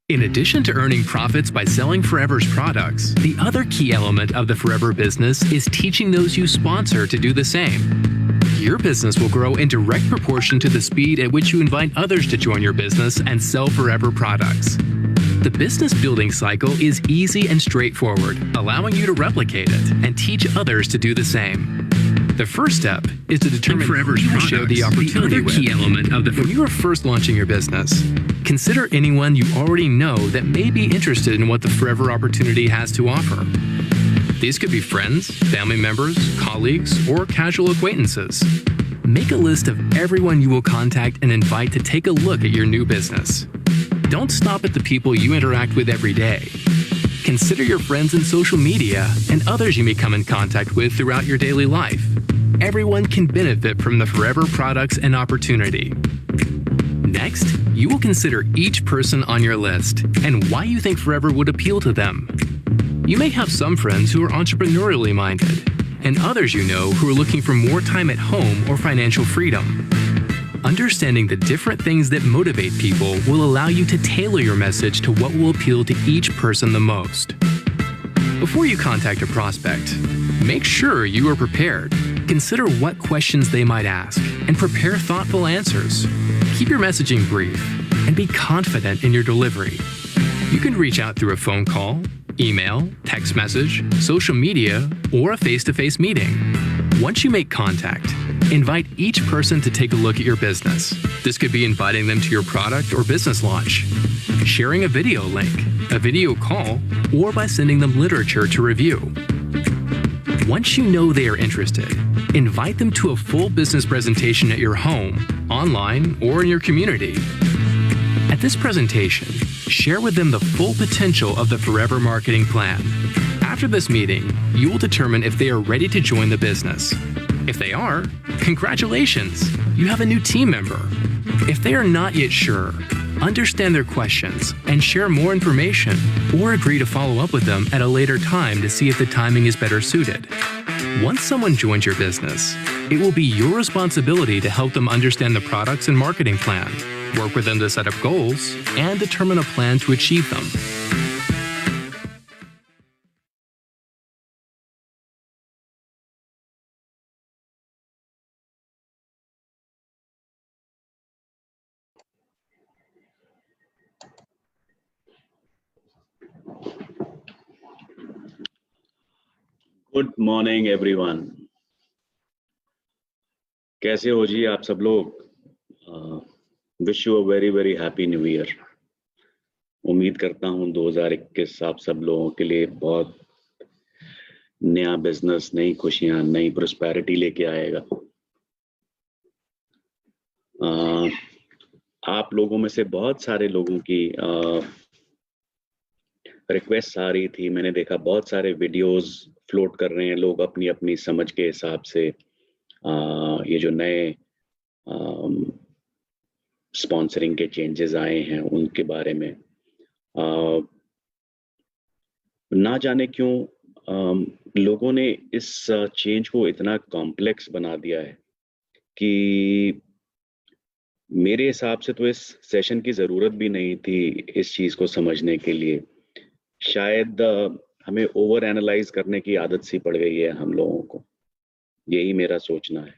In addition to earning profits by selling Forever's products, the other key element of the Forever business is teaching those you sponsor to do the same. Your business will grow in direct proportion to the speed at which you invite others to join your business and sell Forever products. The business building cycle is easy and straightforward, allowing you to replicate it and teach others to do the same. The first step is to determine who you will share the opportunity with. The other key element of when you are first launching your business, consider anyone you already know that may be interested in what the Forever opportunity has to offer. These could be friends, family members, colleagues, or casual acquaintances. Make a list of everyone you will contact and invite to take a look at your new business. Don't stop at the people you interact with every day. Consider your friends in social media and others you may come in contact with throughout your daily life. Everyone can benefit from the Forever products and opportunity. Next, you will consider each person on your list and why you think Forever would appeal to them. You may have some friends who are entrepreneurially minded, and others you know who are looking for more time at home or financial freedom. Understanding the different things that motivate people will allow you to tailor your message to what will appeal to each person the most. Before you contact a prospect, make sure you are prepared. Consider what questions they might ask and prepare thoughtful answers. Keep your messaging brief and be confident in your delivery. You can reach out through a phone call, email, text message, social media, or a face-to-face meeting. Once you make contact, invite each person to take a look at your business. This could be inviting them to your product or business launch, sharing a video link, a video call, or by sending them literature to review. Once you know they are interested, invite them to a full business presentation at your home, online, or in your community. At this presentation, share with them the full potential of the Forever marketing plan. After this meeting, you will determine if they are ready to join the business. If they are, congratulations! You have a new team member. If they are not yet sure, understand their questions and share more information, or agree to follow up with them at a later time to see if the timing is better suited. Once someone joins your business, it will be your responsibility to help them understand the products and marketing plan, work with them to set up goals, and determine a plan to achieve them. Good morning everyone. कैसे हो जी आप सब लोग? Wish you a very very happy new year. उम्मीद करता हूं 2021 आप सब लोगों के लिए बहुत नया बिजनेस, नई खुशियां, नई प्रोस्पेरिटी लेके आएगा। आप लोगों में से बहुत सारे लोगों की रिक्वेस्ट आ रही थी। मैंने देखा बहुत सारे वीडियोस फ्लोट कर रहे हैं लोग अपनी अपनी समझ के हिसाब से। ये जो नए स्पॉन्सरिंग के चेंजेस आए हैं उनके बारे में ना जाने क्यों लोगों ने इस चेंज को इतना कॉम्प्लेक्स बना दिया है कि मेरे हिसाब से तो इस सेशन की ज़रूरत भी नहीं थी इस चीज़ को समझने के लिए। शायद हमें ओवर एनालाइज करने की आदत सी पड़ गई है हम लोगों को, यही मेरा सोचना है।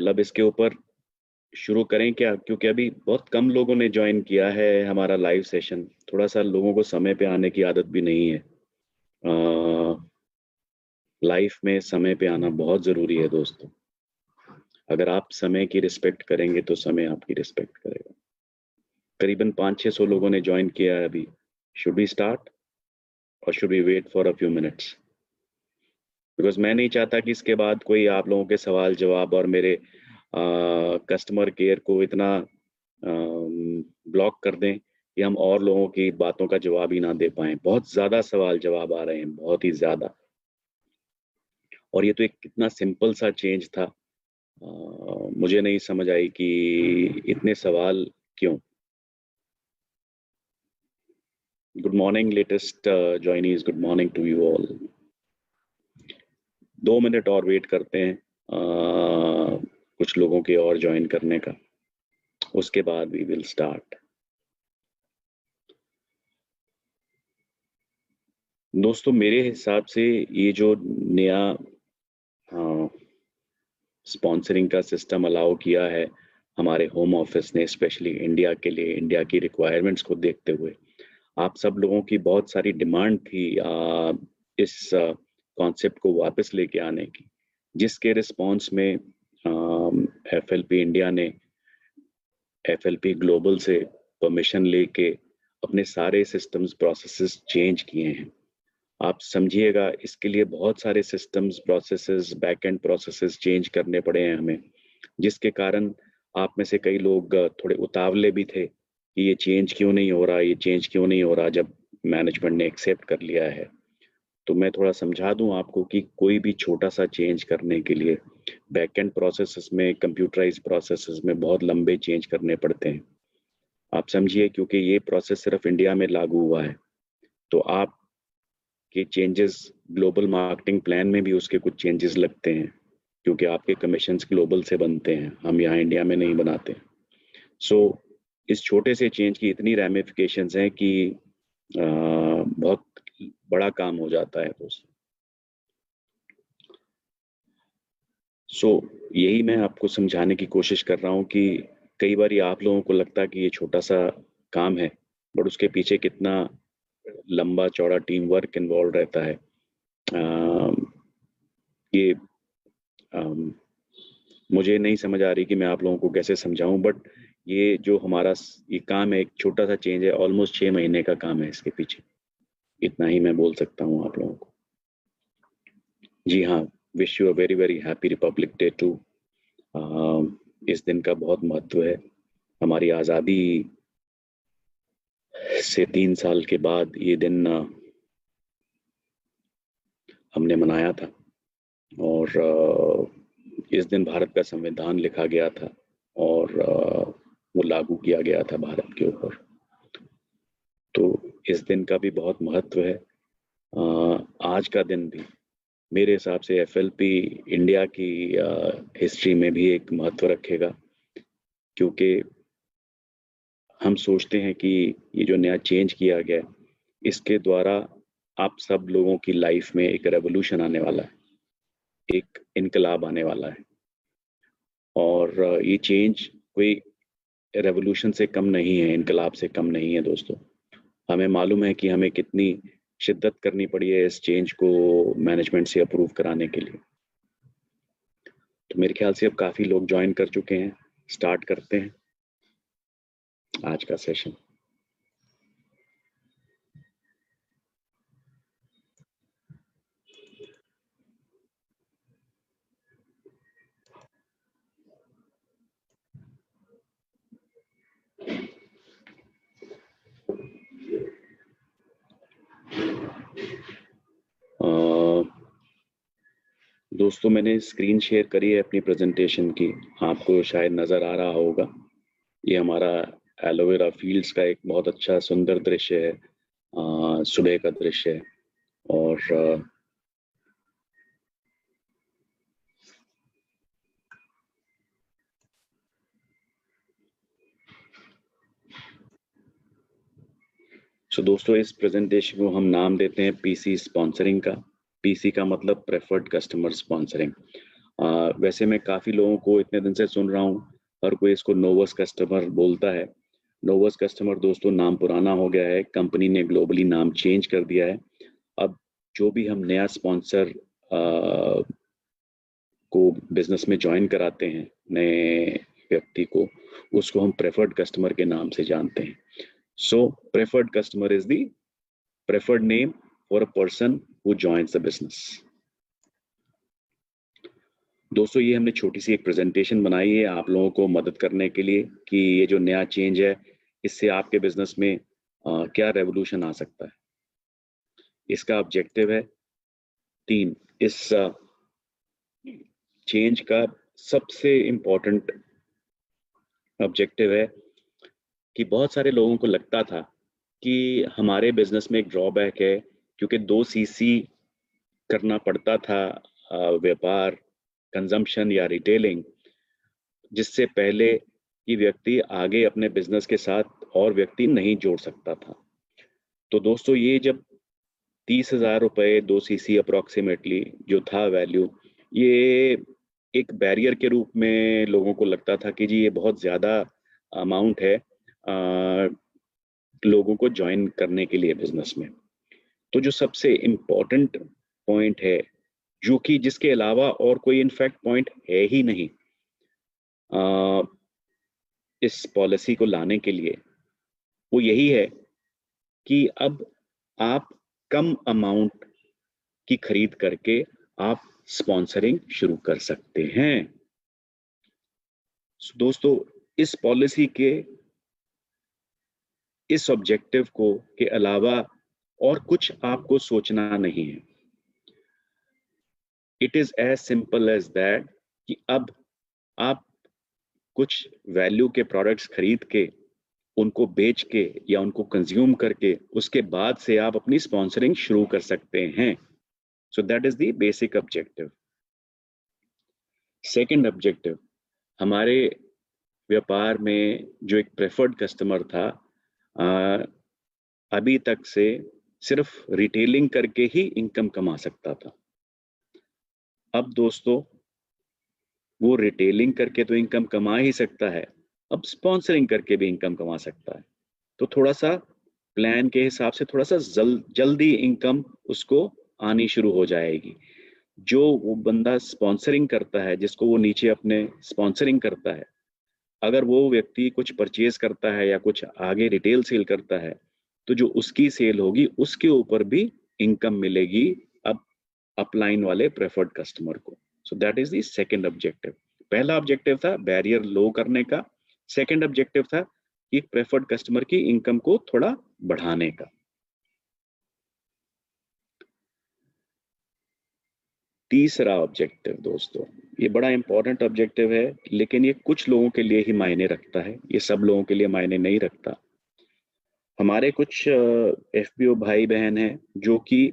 अब इसके ऊपर शुरू करें क्या? क्योंकि अभी बहुत कम लोगों ने ज्वाइन किया है हमारा लाइव सेशन। थोड़ा सा लोगों को समय पे आने की आदत भी नहीं है। लाइफ में समय पे आना बहुत ज़रूरी है दोस्तों। अगर आप समय की रिस्पेक्ट करेंगे तो समय आपकी रिस्पेक्ट करेगा। करीबन 500-600 लोगों ने ज्वाइन किया है अभी। शुड वी स्टार्ट और should we wait for a few minutes? Because मैं नहीं चाहता कि इसके बाद कोई आप लोगों के सवाल जवाब और मेरे कस्टमर केयर को इतना ब्लॉक कर दें कि हम और लोगों की बातों का जवाब ही ना दे पाएं। बहुत ज़्यादा सवाल जवाब आ रहे हैं, बहुत ही ज़्यादा। और ये तो एक कितना सिंपल सा चेंज था। मुझे नहीं समझ आई कि इतने सवाल क्यों। Good morning latest joinees, good morning to you all. 2 minute और वेट करते हैं कुछ लोगों के और ज्वाइन करने का, उसके बाद वी विल स्टार्ट। दोस्तों मेरे हिसाब से ये जो नया स्पॉन्सरिंग का सिस्टम अलाउ किया है हमारे होम ऑफिस ने, स्पेशली इंडिया के लिए, इंडिया की रिक्वायरमेंट्स को देखते हुए, आप सब लोगों की बहुत सारी डिमांड थी इस कॉन्सेप्ट को वापस लेके आने की, जिसके रिस्पॉन्स में एफएलपी इंडिया ने एफएलपी ग्लोबल से परमिशन लेके अपने सारे सिस्टम्स प्रोसेसेस चेंज किए हैं। आप समझिएगा इसके लिए बहुत सारे systems processes back and processes change करने पड़े हैं हमें, जिसके कारण आप में से कई लोग थोड़े उतावले भी थे कि ये चेंज क्यों नहीं हो रहा, ये चेंज क्यों नहीं हो रहा, जब मैनेजमेंट ने एक्सेप्ट कर लिया है। तो मैं थोड़ा समझा दूं आपको कि कोई भी छोटा सा चेंज करने के लिए बैक एंड प्रोसेसेस में, कंप्यूटराइज प्रोसेसेस में बहुत लंबे चेंज करने पड़ते हैं। आप समझिए, क्योंकि ये प्रोसेस सिर्फ इंडिया में लागू हुआ है, तो आप के चेंजेस ग्लोबल मार्केटिंग प्लान में भी उसके कुछ चेंजेस लगते हैं, क्योंकि आपके कमीशंस ग्लोबल से बनते हैं, हम यहाँ इंडिया में नहीं बनाते। सो इस छोटे से चेंज की इतनी रैमिफिकेशंस हैं कि बहुत बड़ा काम हो जाता है दोस्तों। सो यही मैं आपको समझाने की कोशिश कर रहा हूँ कि कई बार आप लोगों को लगता है कि ये छोटा सा काम है, बट उसके पीछे कितना लंबा चौड़ा टीम वर्क इन्वॉल्व रहता है। ये मुझे नहीं समझ आ रही कि मैं आप लोगों को कैसे समझाऊं, बट ये जो हमारा ये काम है, एक छोटा सा चेंज है, ऑलमोस्ट 6 महीने का काम है इसके पीछे। इतना ही मैं बोल सकता हूँ आप लोगों को। जी हाँ, wish you a very very happy Republic Day too. इस दिन का बहुत महत्व है। हमारी आज़ादी से 3 साल के बाद ये दिन हमने मनाया था, और इस दिन भारत का संविधान लिखा गया था और वो लागू किया गया था भारत के ऊपर। तो इस दिन का भी बहुत महत्व है। आज का दिन भी मेरे हिसाब से एफएलपी इंडिया की हिस्ट्री में भी एक महत्व रखेगा, क्योंकि हम सोचते हैं कि ये जो नया चेंज किया गया है, इसके द्वारा आप सब लोगों की लाइफ में एक रेवोल्यूशन आने वाला है, एक इनकलाब आने वाला है। और ये चेंज कोई रेवोल्यूशन से कम नहीं है, इनकलाब से कम नहीं है दोस्तों। हमें मालूम है कि हमें कितनी शिद्दत करनी पड़ी है इस चेंज को मैनेजमेंट से अप्रूव कराने के लिए। तो मेरे ख्याल से अब काफ़ी लोग ज्वाइन कर चुके हैं। स्टार्ट करते हैं आज का सेशन। दोस्तों मैंने स्क्रीन शेयर करी है अपनी प्रेजेंटेशन की, आपको शायद नज़र आ रहा होगा। ये हमारा एलोवेरा फील्ड्स का एक बहुत अच्छा सुंदर दृश्य है, सुबह का दृश्य है। और दोस्तों इस प्रेजेंटेशन को हम नाम देते हैं पीसी स्पॉन्सरिंग का। पीसी का मतलब प्रेफर्ड कस्टमर स्पॉन्सरिंग। वैसे मैं काफ़ी लोगों को इतने दिन से सुन रहा हूँ, हर कोई इसको नोवस कस्टमर बोलता है। नोवस कस्टमर दोस्तों नाम पुराना हो गया है, कंपनी ने ग्लोबली नाम चेंज कर दिया है। अब जो भी हम नया स्पॉन्सर को बिजनेस में ज्वाइन कराते हैं, नए व्यक्ति को, उसको हम प्रेफर्ड कस्टमर के नाम से जानते हैं। So preferred customer is the preferred name for a person who joins the business. दोस्तों ये हमने छोटी सी एक प्रेजेंटेशन बनाई है आप लोगों को मदद करने के लिए कि ये जो नया चेंज है, इससे आपके बिजनेस में क्या रेवोल्यूशन आ सकता है। इसका ऑब्जेक्टिव है 3। इस चेंज का सबसे इम्पोर्टेंट ऑब्जेक्टिव है कि बहुत सारे लोगों को लगता था कि हमारे बिजनेस में एक ड्रॉबैक है, क्योंकि 2 सीसी करना पड़ता था, व्यापार, कंजम्पशन या रिटेलिंग, जिससे पहले कि व्यक्ति आगे अपने बिजनेस के साथ और व्यक्ति नहीं जोड़ सकता था। तो दोस्तों ये जब 30,000 रुपये 2 सीसी अप्रॉक्सीमेटली जो था वैल्यू, ये एक बैरियर के रूप में लोगों को लगता था कि जी ये बहुत ज़्यादा अमाउंट है लोगों को ज्वाइन करने के लिए बिजनेस में। तो जो सबसे इम्पोर्टेंट पॉइंट है, जो कि जिसके अलावा और कोई इनफैक्ट पॉइंट है ही नहीं इस पॉलिसी को लाने के लिए, वो यही है कि अब आप कम अमाउंट की खरीद करके आप स्पॉन्सरिंग शुरू कर सकते हैं। दोस्तों, इस पॉलिसी के इस ऑब्जेक्टिव को के अलावा और कुछ आपको सोचना नहीं है। It is as simple as that कि अब आप कुछ वैल्यू के प्रोडक्ट्स खरीद के उनको बेच के या उनको कंज्यूम करके उसके बाद से आप अपनी स्पॉन्सरिंग शुरू कर सकते हैं। So that is the basic objective. Second objective, हमारे व्यापार में जो एक प्रेफर्ड कस्टमर था, अभी तक से सिर्फ रिटेलिंग करके ही इनकम कमा सकता था। अब दोस्तों, वो रिटेलिंग करके तो इनकम कमा ही सकता है, अब स्पॉन्सरिंग करके भी इनकम कमा सकता है। तो थोड़ा सा प्लान के हिसाब से थोड़ा सा जल्दी इनकम उसको आनी शुरू हो जाएगी। जो वो बंदा स्पॉन्सरिंग करता है, जिसको वो नीचे अपने स्पॉन्सरिंग करता है, अगर वो व्यक्ति कुछ परचेज करता है या कुछ आगे रिटेल सेल करता है, तो जो उसकी सेल होगी उसके ऊपर भी इनकम मिलेगी अब अपलाइन वाले प्रेफर्ड कस्टमर को। So that is the second objective. पहला ऑब्जेक्टिव था बैरियर लो करने का, सेकंड ऑब्जेक्टिव था कि प्रेफर्ड कस्टमर की इनकम को थोड़ा बढ़ाने का। तीसरा ऑब्जेक्टिव दोस्तों, ये बड़ा इंपॉर्टेंट ऑब्जेक्टिव है, लेकिन ये कुछ लोगों के लिए ही मायने रखता है, ये सब लोगों के लिए मायने नहीं रखता। हमारे कुछ एफपीओ भाई बहन हैं जो कि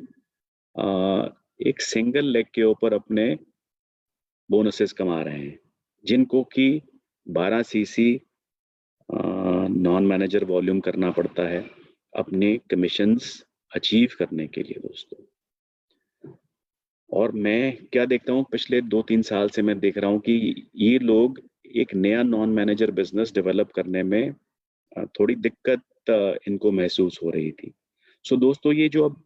एक सिंगल लेग के ऊपर अपने बोनसेस कमा रहे हैं, जिनको कि 12 सीसी नॉन मैनेजर वॉल्यूम करना पड़ता है अपने कमीशंस अचीव करने के लिए दोस्तों। और मैं क्या देखता हूँ, पिछले 2-3 साल से मैं देख रहा हूँ कि ये लोग एक नया नॉन मैनेजर बिजनेस डेवलप करने में थोड़ी दिक्कत इनको महसूस हो रही थी। सो दोस्तों, ये जो अब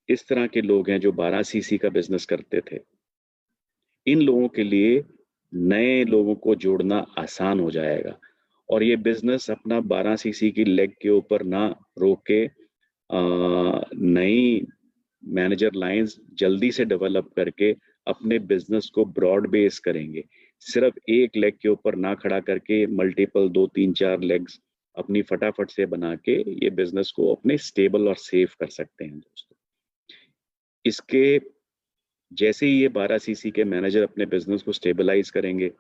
इस तरह के लोग हैं जो 12 सीसी का बिजनेस करते थे, इन लोगों के लिए नए लोगों को जोड़ना आसान हो जाएगा और ये बिजनेस अपना 12 सीसी की लेग के ऊपर ना रोक के नई मैनेजर लाइंस जल्दी से डेवलप करके अपने बिजनेस को ब्रॉड बेस करेंगे। सिर्फ एक लेग के ऊपर ना खड़ा करके मल्टीपल 2-3-4 लेग्स अपनी फटाफट से बना के ये बिजनेस को अपने स्टेबल और सेफ कर सकते हैं दोस्तों। इसके जैसे ही ये 12 सीसी के मैनेजर अपने बिजनेस को स्टेबलाइज करेंगे,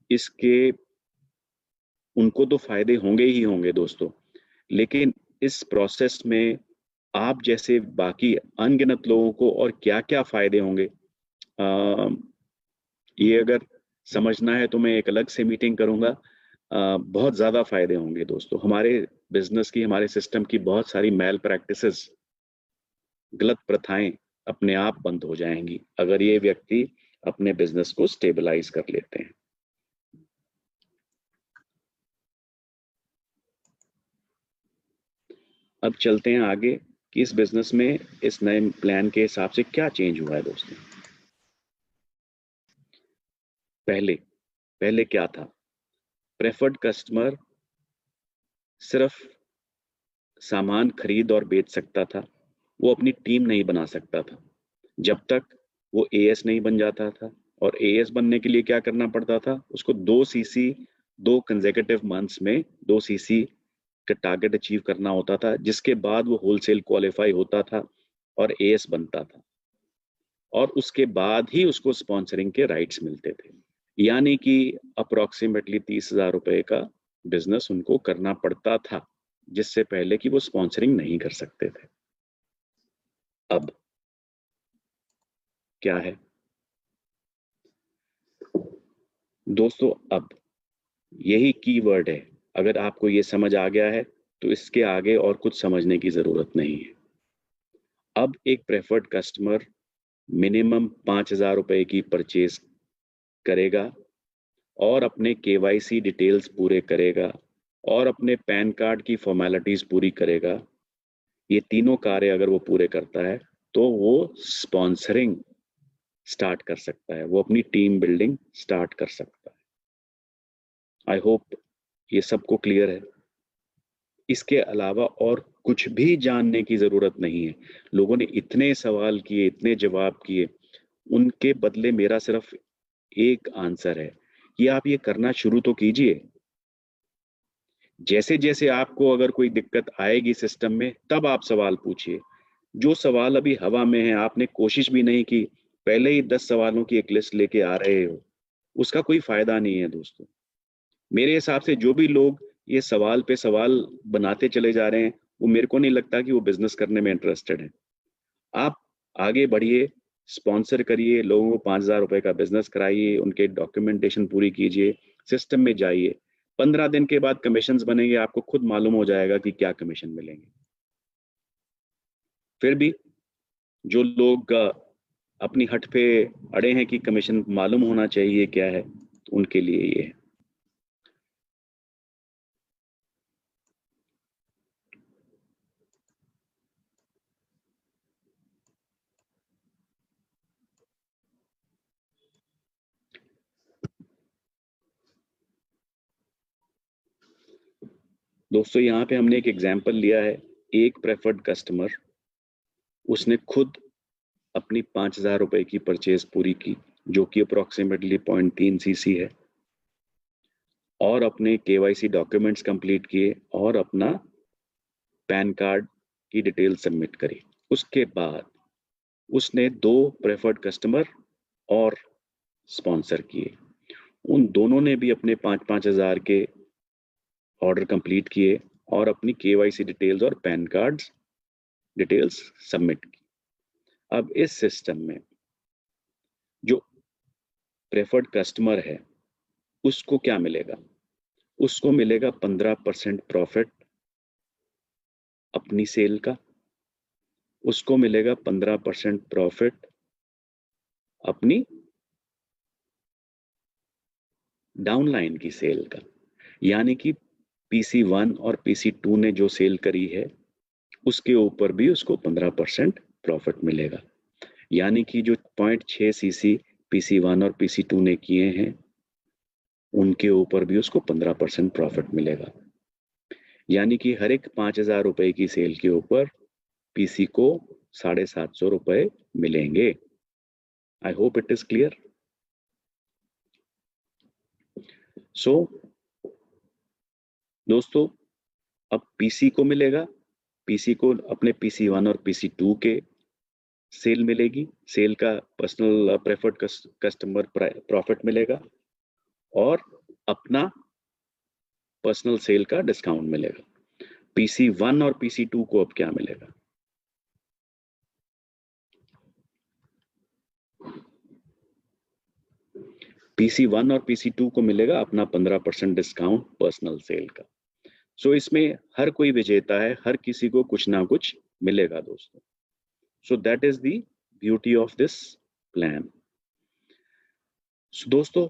इसके उनको तो फायदे होंगे ही होंगे दोस्तों, लेकिन इस प्रोसेस में आप जैसे बाकी अनगिनत लोगों को और क्या-क्या फायदे होंगे, ये अगर समझना है तो मैं एक अलग से मीटिंग करूंगा। बहुत ज़्यादा फायदे होंगे दोस्तों। हमारे बिजनेस की, हमारे सिस्टम की बहुत सारी मैल प्रैक्टिसेस, गलत प्रथाएं अपने आप बंद हो जाएंगी अगर ये व्यक्ति अपने बिजनेस को स्टेबलाइज कर लेते हैं। अब चलते हैं आगे कि इस बिजनेस में इस नए प्लान के हिसाब से क्या चेंज हुआ है दोस्तों। पहले क्या था, प्रेफर्ड कस्टमर सिर्फ सामान खरीद और बेच सकता था, वो अपनी टीम नहीं बना सकता था जब तक वो एएस नहीं बन जाता था। और एएस बनने के लिए क्या करना पड़ता था, उसको 2 सीसी 2 कंसेक्यूटिव मंथ्स में 2 सीसी का टारगेट अचीव करना होता था, जिसके बाद वो होलसेल क्वालिफाई होता था और एएस बनता था और उसके बाद ही उसको स्पॉन्सरिंग के राइट्स मिलते थे। यानी कि अप्रोक्सीमेटली 30,000 रुपए का बिजनेस उनको करना पड़ता था, जिससे पहले कि वो स्पॉन्सरिंग नहीं कर सकते थे। अब क्या है दोस्तों, अब यही कीवर्ड है। अगर आपको ये समझ आ गया है तो इसके आगे और कुछ समझने की जरूरत नहीं है। अब एक प्रेफर्ड कस्टमर मिनिमम 5,000 रुपए की परचेज करेगा और अपने केवाईसी डिटेल्स पूरे करेगा और अपने पैन कार्ड की फॉर्मेलिटीज पूरी करेगा, ये तीनों कार्य अगर वो पूरे करता है तो वो स्पॉन्सरिंग स्टार्ट कर सकता है, वो अपनी टीम बिल्डिंग स्टार्ट कर सकता है। आई होप ये सबको क्लियर है। इसके अलावा और कुछ भी जानने की जरूरत नहीं है। लोगों ने इतने सवाल किए, इतने जवाब किए, उनके बदले मेरा सिर्फ एक आंसर है कि आप ये करना शुरू तो कीजिए। जैसे जैसे आपको अगर कोई दिक्कत आएगी सिस्टम में, तब आप सवाल पूछिए। जो सवाल अभी हवा में है, आपने कोशिश भी नहीं की, पहले ही 10 सवालों की एक लिस्ट लेके आ रहे हो, उसका कोई फायदा नहीं है दोस्तों। मेरे हिसाब से जो भी लोग ये सवाल पे सवाल बनाते चले जा रहे हैं, वो मेरे को नहीं लगता कि वो बिजनेस करने में इंटरेस्टेड है। आप आगे बढ़िए, स्पॉन्सर करिए, लोगों को 5,000 रुपए का बिजनेस कराइए, उनके डॉक्यूमेंटेशन पूरी कीजिए, सिस्टम में जाइए। 15 दिन के बाद कमीशंस बनेंगे, आपको खुद मालूम हो जाएगा कि क्या कमीशन मिलेंगे। फिर भी जो लोग अपनी हट पे अड़े हैं कि कमीशन मालूम होना चाहिए क्या है, तो उनके लिए ये है। दोस्तों यहाँ पे हमने एक एग्जाम्पल लिया है, एक प्रेफर्ड कस्टमर, उसने खुद अपनी 5,000 रुपए की परचेज पूरी की, जो कि अप्रोक्सीमेटली 0.3 सीसी है, और अपने केवाईसी डॉक्यूमेंट्स कंप्लीट किए और अपना पैन कार्ड की डिटेल सबमिट करी। उसके बाद उसने 2 प्रेफर्ड कस्टमर और स्पॉन्सर किए। उन दोनों ने भी अपने 5,000 के ऑर्डर कंप्लीट किए और अपनी केवाईसी डिटेल्स और पैन कार्ड डिटेल्स सबमिट की। अब इस सिस्टम में जो प्रेफर्ड कस्टमर है उसको क्या मिलेगा? उसको मिलेगा 15% प्रॉफिट अपनी सेल का, उसको मिलेगा 15% प्रॉफिट अपनी डाउनलाइन की सेल का। यानी कि PC1 और PC2 ने जो सेल करी है उसके ऊपर भी उसको 15% प्रॉफिट मिलेगा। यानी कि जो 0.6 सीसी PC1 और PC2 ने किए हैं उनके ऊपर भी उसको 15% प्रॉफिट मिलेगा। यानी कि हर एक 5,000 रुपए की सेल के ऊपर PC को 750 रुपए मिलेंगे। I hope it is clear. So दोस्तों, अब PC को मिलेगा, PC को अपने PC1 और PC2 के सेल मिलेगी, सेल का पर्सनल प्रेफर्ड कस्टमर प्रॉफिट मिलेगा और अपना पर्सनल सेल का डिस्काउंट मिलेगा। PC1 और PC2 को अब क्या मिलेगा? PC1 और PC2 को मिलेगा अपना 15% डिस्काउंट पर्सनल सेल का। सो इसमें हर कोई विजेता है, हर किसी को कुछ ना कुछ मिलेगा दोस्तों। So that is the beauty of this plan. दोस्तों,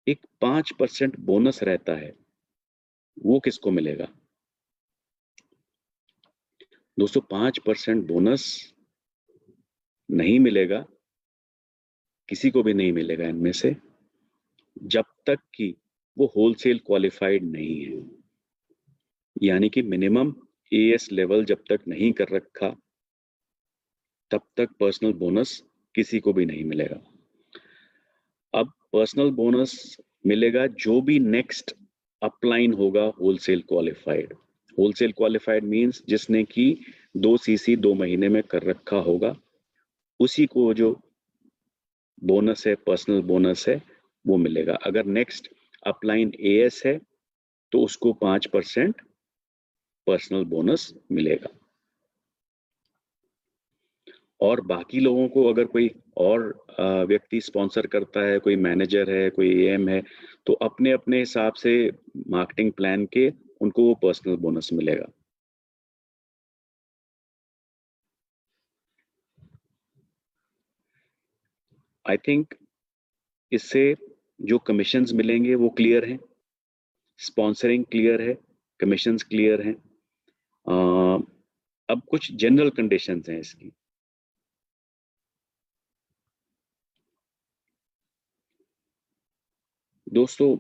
एक 5% बोनस रहता है, वो किसको मिलेगा? दोस्तों 5% बोनस नहीं मिलेगा, किसी को भी नहीं मिलेगा इनमें से, जब तक कि वो होलसेल क्वालिफाइड नहीं है। यानी कि मिनिमम AS लेवल जब तक नहीं कर रखा, तब तक पर्सनल बोनस किसी को भी नहीं मिलेगा। अब पर्सनल बोनस मिलेगा जो भी नेक्स्ट अपलाइन होगा wholesale qualified. Wholesale qualified means जिसने कि 2 CC 2 महीने में कर रखा होगा, उसी को जो बोनस है, पर्सनल बोनस है, वो मिलेगा। अगर नेक्स्ट अपलाइन AS है तो उसको 5% पर्सनल बोनस मिलेगा। और बाकी लोगों को अगर कोई और व्यक्ति स्पॉन्सर करता है, कोई मैनेजर है, कोई AM है, तो अपने अपने हिसाब से मार्केटिंग प्लान के उनको वो पर्सनल बोनस मिलेगा। आई थिंक इससे जो कमीशंस मिलेंगे वो क्लियर हैं, स्पॉन्सरिंग क्लियर है, कमीशंस क्लियर हैं। अब कुछ जनरल कंडीशंस हैं इसकी। दोस्तों,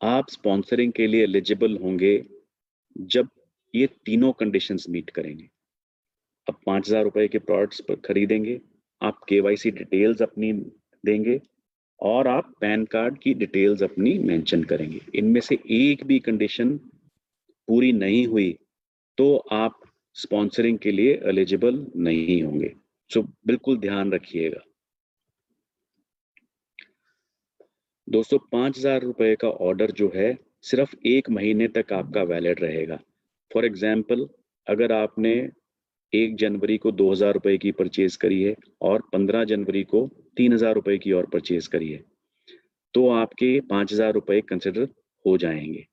आप स्पॉन्सरिंग के लिए एलिजिबल होंगे जब ये तीनों कंडीशंस मीट करेंगे। अब 5,000 रुपए के प्रोडक्ट्स पर खरीदेंगे, आप केवाईसी डिटेल्स अपनी देंगे और आप पैन कार्ड की डिटेल्स अपनी मेंशन करेंगे। इनमें से एक भी कंडीशन पूरी नहीं हुई तो आप स्पॉन्सरिंग के लिए एलिजिबल नहीं होंगे। सो बिल्कुल ध्यान रखिएगा दोस्तों। 5,000 रुपए का ऑर्डर जो है सिर्फ 1 महीने तक आपका वैलिड रहेगा। फॉर एग्जाम्पल, अगर आपने 1 जनवरी को 2,000 रुपए की परचेज करी है और 15 जनवरी को 3,000 रुपए की और परचेज करी है, तो आपके 5,000 रुपए कंसिडर हो जाएंगे।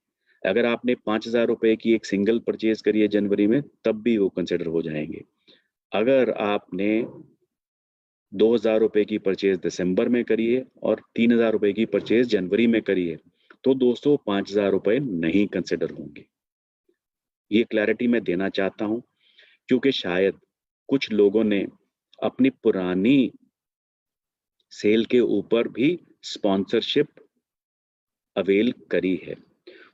अगर आपने 5,000 रुपए की एक सिंगल परचेज करी है जनवरी में, तब भी वो कंसिडर हो जाएंगे। अगर आपने 2,000 रुपए की परचेज दिसंबर में करी है और 3,000 रुपए की परचेज जनवरी में करी है, तो दोस्तों 5,000 रुपए नहीं कंसिडर होंगे। ये क्लैरिटी मैं देना चाहता हूं, क्योंकि शायद कुछ लोगों ने अपनी पुरानी सेल के ऊपर भी स्पॉन्सरशिप अवेल करी है।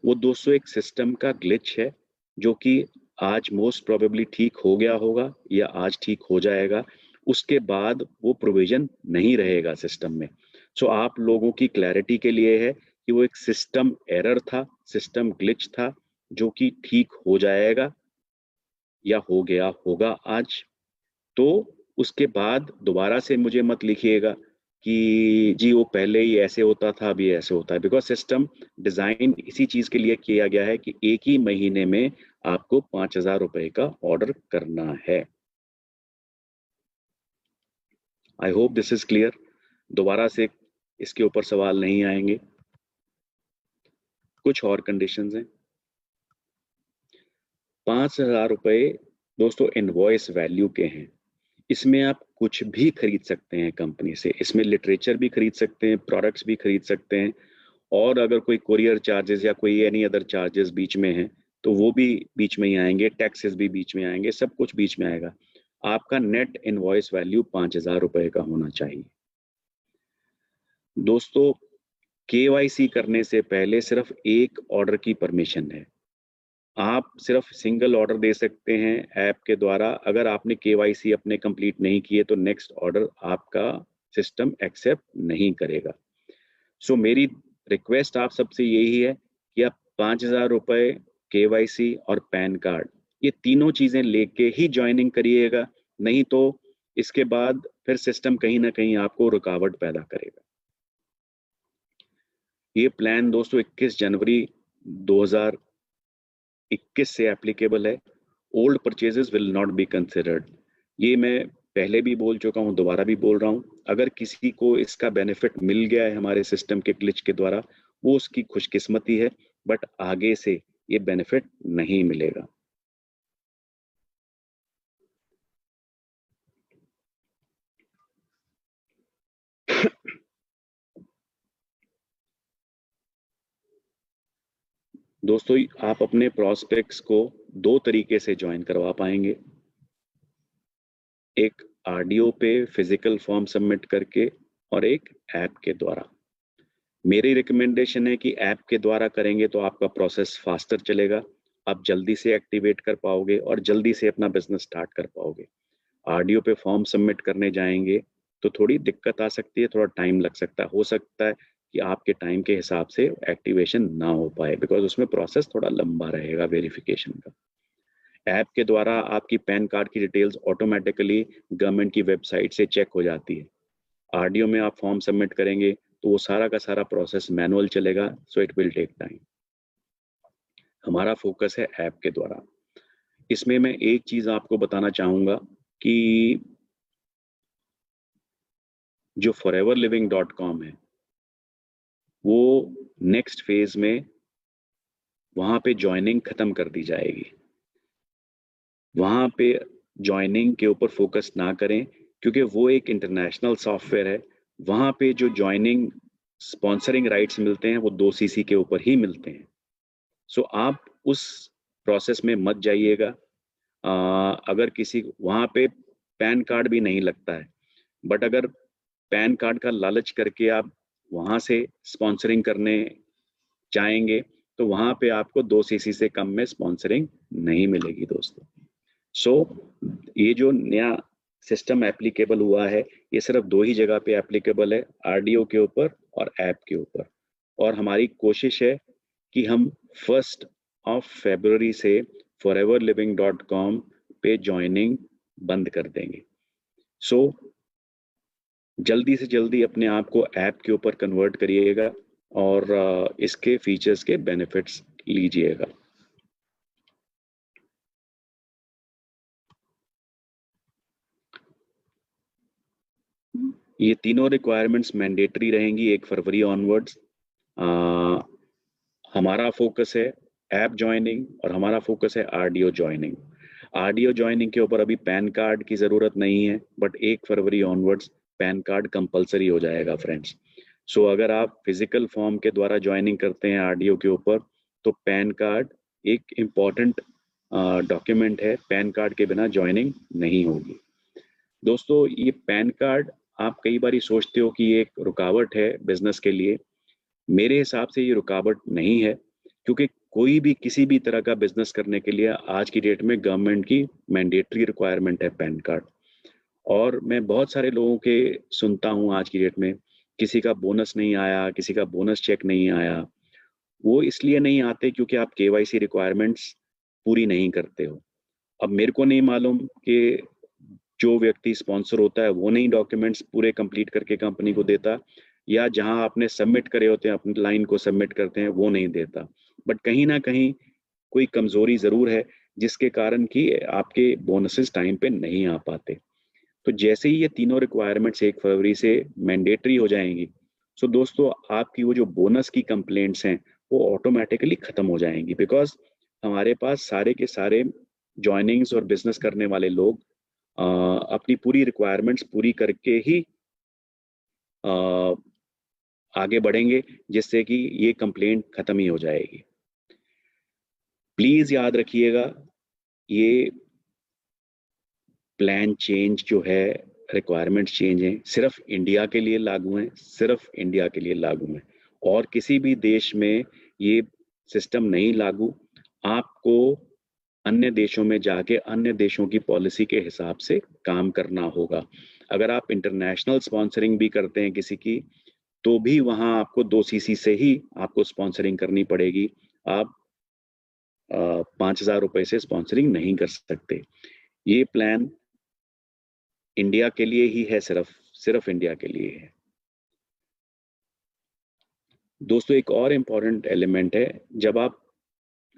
वो दोस्तों एक सिस्टम का ग्लिच है, जो कि आज मोस्ट प्रोबेबली ठीक हो गया होगा या आज ठीक हो जाएगा। उसके बाद वो प्रोविजन नहीं रहेगा सिस्टम में। सो आप लोगों की क्लैरिटी के लिए है कि वो एक सिस्टम एरर था, सिस्टम ग्लिच था, जो कि ठीक हो जाएगा या हो गया होगा आज। तो उसके बाद दोबारा से मुझे मत लिखिएगा कि जी वो पहले ही ऐसे होता था, अभी ऐसे होता है, बिकॉज सिस्टम डिजाइन इसी चीज के लिए किया गया है कि एक ही महीने में आपको 5,000 रुपए का ऑर्डर करना है। I hope this is clear. दोबारा से इसके ऊपर सवाल नहीं आएंगे। कुछ और कंडीशंस हैं। 5,000 रुपए दोस्तों इनवॉइस वैल्यू के हैं। इसमें आप कुछ भी खरीद सकते हैं कंपनी से। इसमें लिटरेचर भी खरीद सकते हैं, प्रोडक्ट्स भी खरीद सकते हैं, और अगर कोई कुरियर चार्जेस या कोई एनी अदर चार्जेस बीच में हैं तो वो भी बीच में ही आएंगे, टैक्सेस भी बीच में आएंगे, सब कुछ बीच में आएगा। आपका नेट इनवॉइस वैल्यू 5,000 रुपए का होना चाहिए। दोस्तों, केवाईसी करने से पहले सिर्फ एक ऑर्डर की परमिशन है। आप सिर्फ सिंगल ऑर्डर दे सकते हैं ऐप के द्वारा। अगर आपने केवाईसी अपने कंप्लीट नहीं किए तो नेक्स्ट ऑर्डर आपका सिस्टम एक्सेप्ट नहीं करेगा। सो मेरी रिक्वेस्ट आप सबसे यही है कि आप 5,000 रुपए, केवाईसी और पैन कार्ड, ये तीनों चीजें लेके ही ज्वाइनिंग करिएगा, नहीं तो इसके बाद फिर सिस्टम कहीं ना कहीं आपको रुकावट पैदा करेगा। ये प्लान दोस्तों 21 जनवरी 2021 से एप्लीकेबल है। Old purchases will not be considered. ये मैं पहले भी बोल चुका हूँ, दोबारा भी बोल रहा हूँ। अगर किसी को इसका बेनिफिट मिल गया है हमारे सिस्टम के ग्लिच के द्वारा, वो उसकी खुशकिस्मती है, बट आगे से ये बेनिफिट नहीं मिलेगा। दोस्तों, आप अपने प्रोस्पेक्ट्स को 2 तरीके से ज्वाइन करवा पाएंगे। एक आरडीओ पे फिजिकल फॉर्म सबमिट करके, और एक ऐप के द्वारा। मेरी रिकमेंडेशन है कि ऐप के द्वारा करेंगे तो आपका प्रोसेस फास्टर चलेगा, आप जल्दी से एक्टिवेट कर पाओगे और जल्दी से अपना बिजनेस स्टार्ट कर पाओगे। आरडीओ पे फॉर्म सबमिट करने जाएंगे तो थोड़ी दिक्कत आ सकती है, थोड़ा टाइम लग सकता है। हो सकता है कि आपके टाइम के हिसाब से एक्टिवेशन ना हो पाए, बिकॉज उसमें प्रोसेस थोड़ा लंबा रहेगा वेरिफिकेशन का। ऐप के द्वारा आपकी पैन कार्ड की डिटेल्स ऑटोमेटिकली गवर्नमेंट की वेबसाइट से चेक हो जाती है। आरडीओ में आप फॉर्म सबमिट करेंगे तो वो सारा का सारा प्रोसेस मैनुअल चलेगा, so it will take time. हमारा फोकस है ऐप के द्वारा। इसमें मैं एक चीज आपको बताना चाहूंगा कि जो foreverliving.com है, वो नेक्स्ट फेज में वहां पे ज्वाइनिंग खत्म कर दी जाएगी। वहां पे ज्वाइनिंग के ऊपर फोकस ना करें, क्योंकि वो एक इंटरनेशनल सॉफ्टवेयर है वहां पे जो ज्वाइनिंग स्पॉन्सरिंग राइट्स मिलते हैं वो 2 सीसी के ऊपर ही मिलते हैं। सो आप उस प्रोसेस में मत जाइएगा। अगर किसी वहां पे पैन कार्ड भी नहीं लगता है, बट अगर पैन कार्ड का लालच करके आप वहां से स्पॉन्सरिंग करने जाएंगे तो वहां पे आपको 2 सीसी से कम में स्पॉन्सरिंग नहीं मिलेगी दोस्तों। सो ये जो नया सिस्टम एप्लीकेबल हुआ है, ये सिर्फ 2 ही जगह पे एप्लीकेबल है, आरडीओ के ऊपर और ऐप के ऊपर। और हमारी कोशिश है कि हम 1 फरवरी से foreverliving.com पे ज्वाइनिंग बंद कर देंगे। सो जल्दी से जल्दी अपने आप को ऐप के ऊपर कन्वर्ट करिएगा और इसके फीचर्स के बेनिफिट्स लीजिएगा। ये तीनों रिक्वायरमेंट्स मैंडेटरी रहेंगी 1 फरवरी ऑनवर्ड्स। हमारा फोकस है ऐप ज्वाइनिंग और हमारा फोकस है आरडीओ ज्वाइनिंग। आरडीओ ज्वाइनिंग के ऊपर अभी पैन कार्ड की ज़रूरत नहीं है, but 1 February onwards pan card compulsory हो जाएगा फ्रेंड्स। सो अगर आप फिजिकल फॉर्म के द्वारा ज्वाइनिंग करते हैं आरडीओ के ऊपर तो पैन कार्ड एक इम्पॉर्टेंट डॉक्यूमेंट है, पैन कार्ड के बिना ज्वाइनिंग नहीं होगी। दोस्तों ये पैन कार्ड आप कई बार सोचते हो कि ये एक रुकावट है बिजनेस के लिए। मेरे हिसाब से ये रुकावट नहीं है, क्योंकि कोई भी किसी भी तरह का बिजनेस करने के लिए आज की डेट में गवर्नमेंट की मैंडेटरी रिक्वायरमेंट है पैन कार्ड। और मैं बहुत सारे लोगों के सुनता हूँ आज की डेट में, किसी का बोनस नहीं आया, किसी का बोनस चेक नहीं आया। वो इसलिए नहीं आते क्योंकि आप केवाईसी रिक्वायरमेंट्स पूरी नहीं करते हो। अब मेरे को नहीं मालूम कि जो व्यक्ति स्पॉन्सर होता है वो नहीं डॉक्यूमेंट्स पूरे कंप्लीट करके कंपनी को देता, या जहां आपने सबमिट करे होते हैं अपनी लाइन को सबमिट करते हैं वो नहीं देता। बट कहीं ना कहीं कोई कमजोरी जरूर है जिसके कारण कि आपके बोनसेस टाइम पे नहीं आ पाते। तो जैसे ही ये तीनों रिक्वायरमेंट्स 1 फरवरी से मैंडेटरी हो जाएंगी, सो दोस्तों आपकी वो जो बोनस की कंप्लेंट्स हैं वो ऑटोमेटिकली खत्म हो जाएंगी, बिकॉज हमारे पास सारे के सारे ज्वाइनिंग्स और बिजनेस करने वाले लोग अपनी पूरी रिक्वायरमेंट्स पूरी करके ही आगे बढ़ेंगे, जिससे कि ये कंप्लेंट खत्म ही हो जाएगी। प्लीज याद रखिएगा, ये प्लान चेंज जो है, रिक्वायरमेंट चेंज है, सिर्फ इंडिया के लिए लागू है, सिर्फ इंडिया के लिए लागू है, और किसी भी देश में ये सिस्टम नहीं लागू। आपको अन्य देशों में जाके अन्य देशों की पॉलिसी के हिसाब से काम करना होगा। अगर आप इंटरनेशनल स्पॉन्सरिंग भी करते हैं किसी की, तो भी वहां आपको 2 सीसी से ही आपको स्पॉन्सरिंग करनी पड़ेगी। आप 5,000 रुपए से स्पॉन्सरिंग नहीं कर सकते। ये प्लान इंडिया के लिए ही है, सिर्फ इंडिया के लिए है। दोस्तों एक और इम्पॉर्टेंट एलिमेंट है, जब आप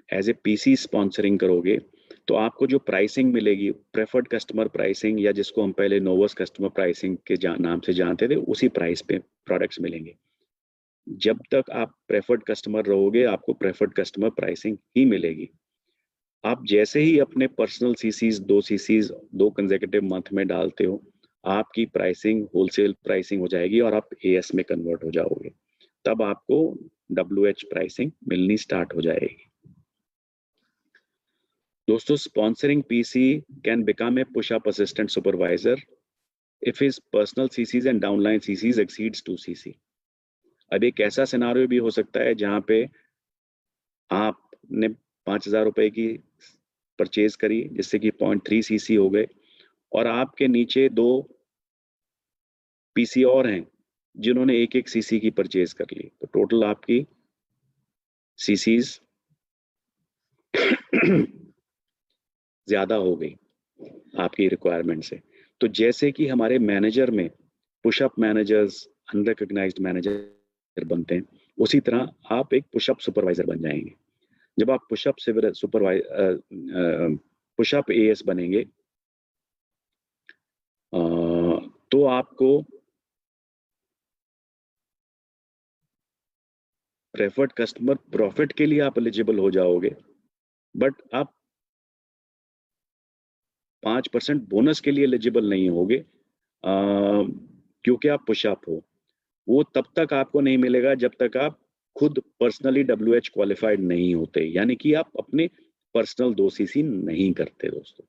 एज ए पीसी स्पॉन्सरिंग करोगे तो आपको जो प्राइसिंग मिलेगी, प्रेफर्ड कस्टमर प्राइसिंग, या जिसको हम पहले नोवस कस्टमर प्राइसिंग के नाम से जानते थे, उसी प्राइस पे प्रोडक्ट्स मिलेंगे। जब तक आप प्रेफर्ड कस्टमर रहोगे आपको प्रेफर्ड कस्टमर प्राइसिंग ही मिलेगी। आप जैसे ही अपने personal chassis 2 chassis 2 consecutive month में डालते हो, आपकी प्राइसिंग होलसेल प्राइसिंग हो जाएगी और आप एएस में कन्वर्ट हो जाओगे। तब आपको WH प्राइसिंग मिलनी स्टार्ट हो जाएगी। दोस्तों sponsoring PC can become a push up assistant supervisor if his personal CCs and downline CCs exceeds 2 CC। अब एक ऐसा सिनारियो भी हो सकता है जहां पे आपने 5,000 रुपए की परचेज करी, जिससे कि 0.3 CC हो गए, और आपके नीचे 2 पीसी और हैं जिन्होंने 1-1 CC की परचेज कर ली, तो टोटल आपकी CCs ज्यादा हो गई आपकी रिक्वायरमेंट से। तो जैसे कि हमारे मैनेजर में पुशअप मैनेजर्स, अनरिकॉग्नाइज्ड मैनेजर बनते हैं, उसी तरह आप एक पुशअप सुपरवाइजर बन जाएंगे। जब आप पुशअप एएस बनेंगे तो आपको प्रेफर्ड कस्टमर प्रॉफिट के लिए आप एलिजिबल हो जाओगे, बट आप 5% बोनस के लिए एलिजिबल नहीं होगे, क्योंकि आप पुशअप हो। वो तब तक आपको नहीं मिलेगा जब तक आप खुद पर्सनली WH क्वालिफाइड नहीं होते, यानी कि आप अपने पर्सनल 2 CC नहीं करते दोस्तों।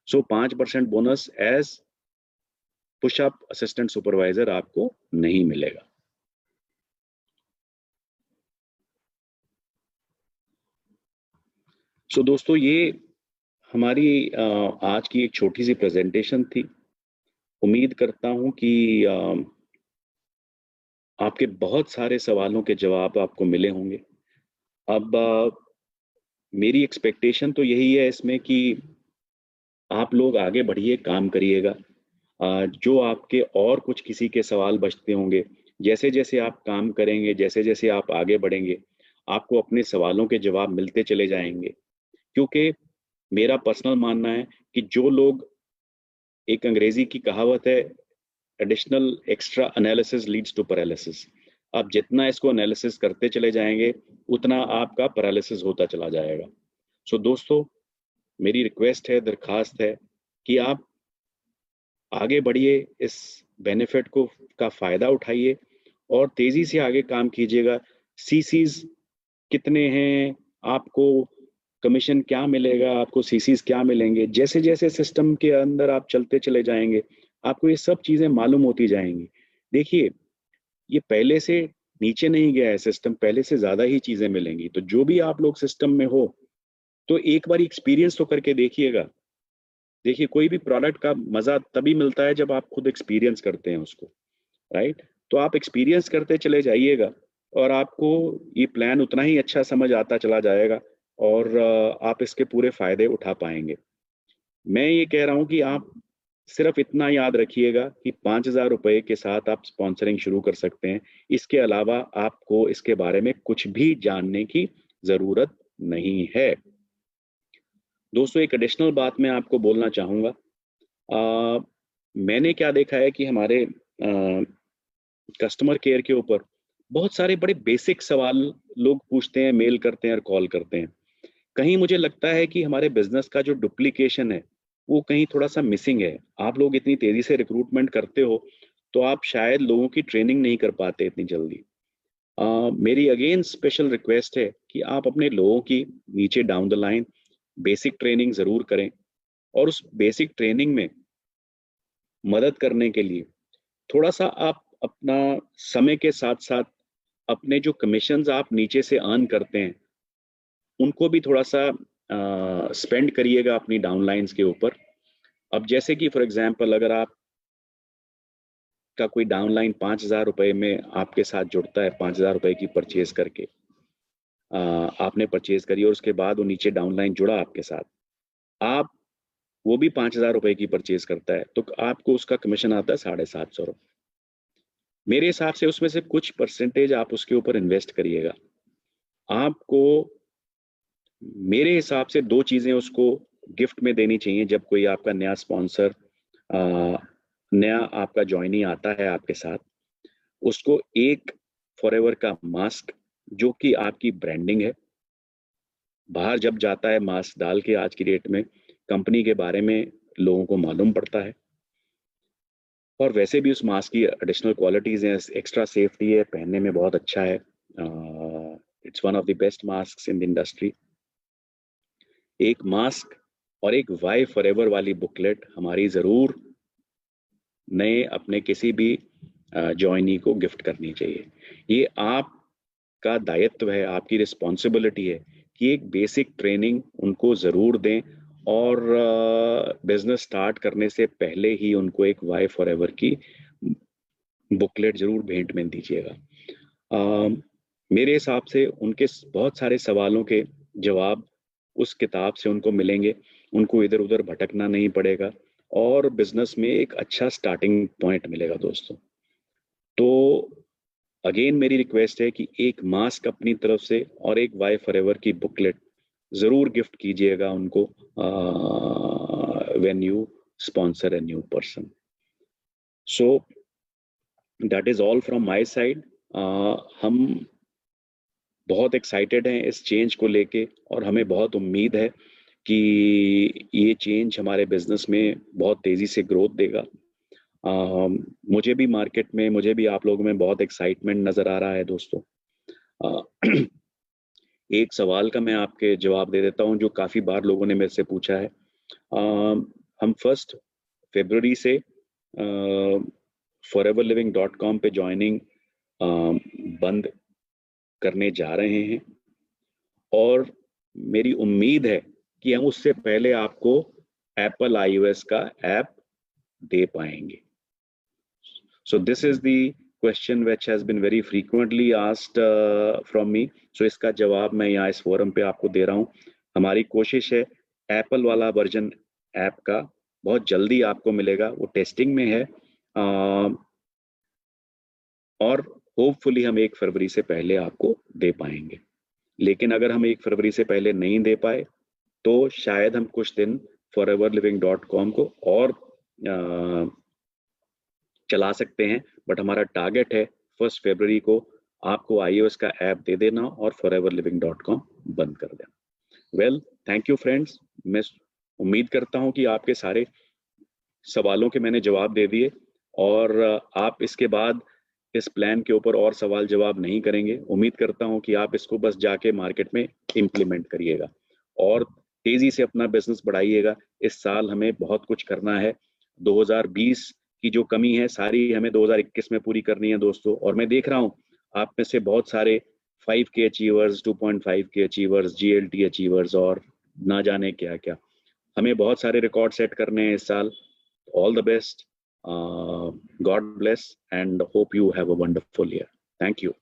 So 5% bonus as pushup assistant supervisor आपको नहीं मिलेगा। सो दोस्तों, ये हमारी आज की एक छोटी सी प्रेजेंटेशन थी। उम्मीद करता हूं कि आपके बहुत सारे सवालों के जवाब आपको मिले होंगे। अब मेरी एक्सपेक्टेशन तो यही है इसमें कि आप लोग आगे बढ़िए, काम करिएगा। जो आपके और कुछ किसी के सवाल बचते होंगे, जैसे जैसे आप काम करेंगे, जैसे जैसे आप आगे बढ़ेंगे, आपको अपने सवालों के जवाब मिलते चले जाएंगे। क्योंकि मेरा पर्सनल मानना है कि जो लोग, एक अंग्रेजी की कहावत है, additional extra analysis leads to paralysis. आप जितना इसको एनालिसिस करते चले जाएंगे, उतना आपका पैरालिसिस होता चला जाएगा। सो दोस्तों, मेरी रिक्वेस्ट है, दरखास्त है कि आप आगे बढ़िए, इस बेनिफिट को का फ़ायदा उठाइए और तेज़ी से आगे काम कीजिएगा। सीसीज़ कितने हैं, आपको कमीशन क्या मिलेगा, आपको सीसीज़ क्या मिलेंगे, जैसे जैसे सिस्टम के अंदर आप चलते चले जाएंगे, आपको ये सब चीज़ें मालूम होती जाएंगी। देखिए, ये पहले से नीचे नहीं गया है सिस्टम, पहले से ज़्यादा ही चीज़ें मिलेंगी। तो जो भी आप लोग सिस्टम में हो, तो एक बार एक्सपीरियंस तो करके देखिएगा। देखिए, कोई भी प्रोडक्ट का मज़ा तभी मिलता है जब आप खुद एक्सपीरियंस करते हैं उसको, राइट? तो आप एक्सपीरियंस करते चले जाइएगा और आपको ये प्लान उतना ही अच्छा समझ आता चला जाएगा और आप इसके पूरे फ़ायदे उठा पाएँगे। मैं ये कह रहा हूँ कि आप सिर्फ़ इतना याद रखिएगा कि ₹5000 के साथ आप स्पॉन्सरिंग शुरू कर सकते हैं। इसके अलावा आपको इसके बारे में कुछ भी जानने की ज़रूरत नहीं है। दोस्तों, एक एडिशनल बात मैं आपको बोलना चाहूँगा। मैंने क्या देखा है कि हमारे कस्टमर केयर के ऊपर बहुत सारे बड़े बेसिक सवाल लोग पूछते हैं, मेल करते हैं और कॉल करते हैं। कहीं मुझे लगता है कि हमारे बिजनेस का जो डुप्लीकेशन है, वो कहीं थोड़ा-सा मिसिंग है। आप लोग इतनी तेज़ी से रिक्रूटमेंट करते हो, तो आप शायद लोगों की ट्रेनिंग नहीं कर पाते इतनी जल्दी। मेरी अगेन स्पेशल रिक्वेस्ट है कि आप अपने लोगों की नीचे down the line basic training ज़रूर करें और उस बेसिक ट्रेनिंग में मदद करने के लिए थोड़ा-सा आप अपना समय के साथ-साथ अपने जो कमीशंस आप नीचे से अर्न करते हैं, उनको भी थोड़ा-सा स्पेंड करिएगा अपनी डाउनलाइन्स के ऊपर। अब जैसे कि फॉर एग्ज़ाम्पल, अगर आपका कोई डाउनलाइन ₹5000 में आपके साथ जुड़ता है, ₹5000 की परचेज़ करके, आपने परचेज़ करी और उसके बाद वो नीचे डाउनलाइन जुड़ा आपके साथ। आप वो भी ₹5000 की परचेज़ करता है, तो आपको उसका कमीशन आता है ₹750। मेरे हिसाब से उसमें से कुछ परसेंटेज आप उसके ऊपर इन्वेस्ट करिएगा। आपको मेरे हिसाब से 2 चीज़ें उसको गिफ्ट में देनी चाहिए जब कोई आपका नया स्पॉन्सर नया आपका जॉइनी आता है आपके साथ। उसको एक फॉरएवर का मास्क, जो कि आपकी ब्रांडिंग है। बाहर जब जाता है मास्क डाल के, आज की डेट में कंपनी के बारे में लोगों को मालूम पड़ता है। और वैसे भी उस मास्क की एडिशनल क्वालिटीज़ हैं, एक्स्ट्रा सेफ्टी है, पहनने में बहुत अच्छा है। It's one of the best masks in the industry. एक मास्क और एक वाई फॉरएवर वाली बुकलेट हमारी ज़रूर नए अपने किसी भी जॉइनी को गिफ्ट करनी चाहिए। ये आपका दायित्व है, आपकी रिस्पॉन्सिबिलिटी है कि एक बेसिक ट्रेनिंग उनको ज़रूर दें और बिजनेस स्टार्ट करने से पहले ही उनको एक वाई फॉरएवर की बुकलेट ज़रूर भेंट में दीजिएगा। मेरे हिसाब से उनके बहुत सारे सवालों के जवाब उस किताब से उनको मिलेंगे। उनको इधर उधर भटकना नहीं पड़ेगा और बिजनेस में एक अच्छा स्टार्टिंग पॉइंट मिलेगा दोस्तों। तो अगेन मेरी रिक्वेस्ट है कि एक मास्क अपनी तरफ से और एक वाई फॉरएवर की बुकलेट ज़रूर गिफ्ट कीजिएगा उनको when you sponsor a new person. So that is all from my side. हम बहुत एक्साइटेड हैं इस चेंज को लेके और हमें बहुत उम्मीद है कि ये चेंज हमारे बिजनेस में बहुत तेज़ी से ग्रोथ देगा मुझे भी मार्केट में, मुझे भी आप लोगों में बहुत एक्साइटमेंट नज़र आ रहा है दोस्तों। एक सवाल का मैं आपके जवाब दे देता हूं जो काफ़ी बार लोगों ने मेरे से पूछा है। हम 1 फरवरी से foreverliving.com पे ज्वाइनिंग बंद करने जा रहे हैं और मेरी उम्मीद है कि हम उससे पहले आपको एप्पल iOS का ऐप दे पाएंगे। So this is the question which has been very frequently asked from me. So इसका जवाब मैं यहाँ इस फोरम पे आपको दे रहा हूँ। हमारी कोशिश है एप्पल वाला वर्जन ऐप का बहुत जल्दी आपको मिलेगा, वो टेस्टिंग में है और होपफुली हम 1 फरवरी से पहले आपको दे पाएंगे। लेकिन अगर हम 1 फरवरी से पहले नहीं दे पाए तो शायद हम कुछ दिन foreverliving.com को और चला सकते हैं, बट हमारा टारगेट है 1 फरवरी को आपको iOS का ऐप दे देना और foreverliving.com बंद कर देना। Well, thank you friends. मैं उम्मीद करता हूं कि आपके सारे सवालों के मैंने जवाब दे दिए और आप इसके बाद इस प्लान के ऊपर और सवाल जवाब नहीं करेंगे। उम्मीद करता हूं कि आप इसको बस जाके मार्केट में इम्प्लीमेंट करिएगा और तेजी से अपना बिजनेस बढ़ाइएगा। इस साल हमें बहुत कुछ करना है। 2020 की जो कमी है सारी हमें 2021 में पूरी करनी है दोस्तों। और मैं देख रहा हूं आप में से बहुत सारे 5K achievers, 2.5K achievers, GLT achievers और ना जाने क्या क्या। हमें बहुत सारे रिकॉर्ड सेट करने हैं इस साल। All the best, God bless and hope you have a wonderful year. Thank you.